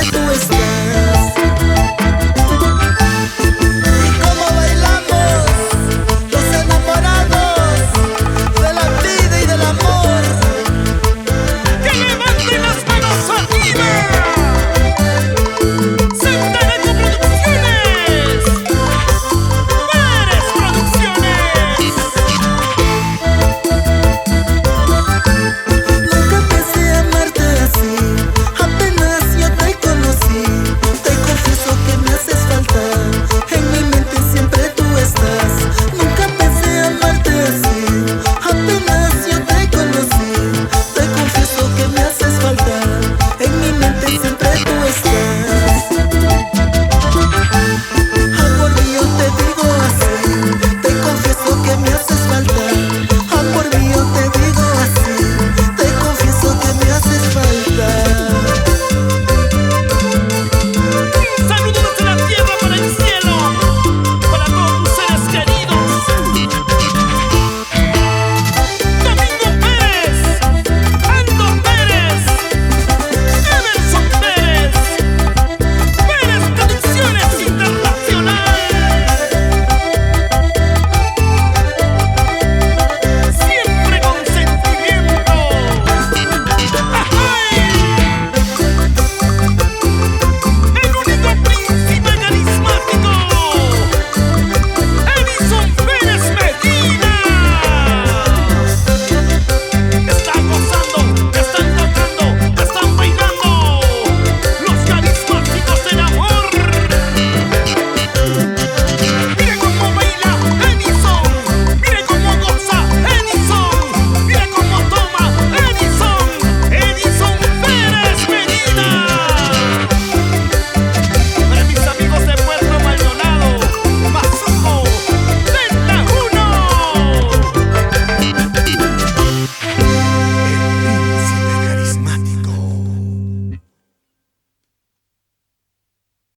siempre tú estás. Y como bailamos los enamorados de la vida y del amor. ¡Que levanten las manos arriba! ¡Santana Producciones! ¡Pérez Producciones! Nunca pensé amarte así, apenas yo te conocí. Te confieso que me haces falta, en mi mente siempre tú estás. Nunca pensé amarte así, apenas yo te conocí. Te confieso que me haces falta, en mi mente siempre tú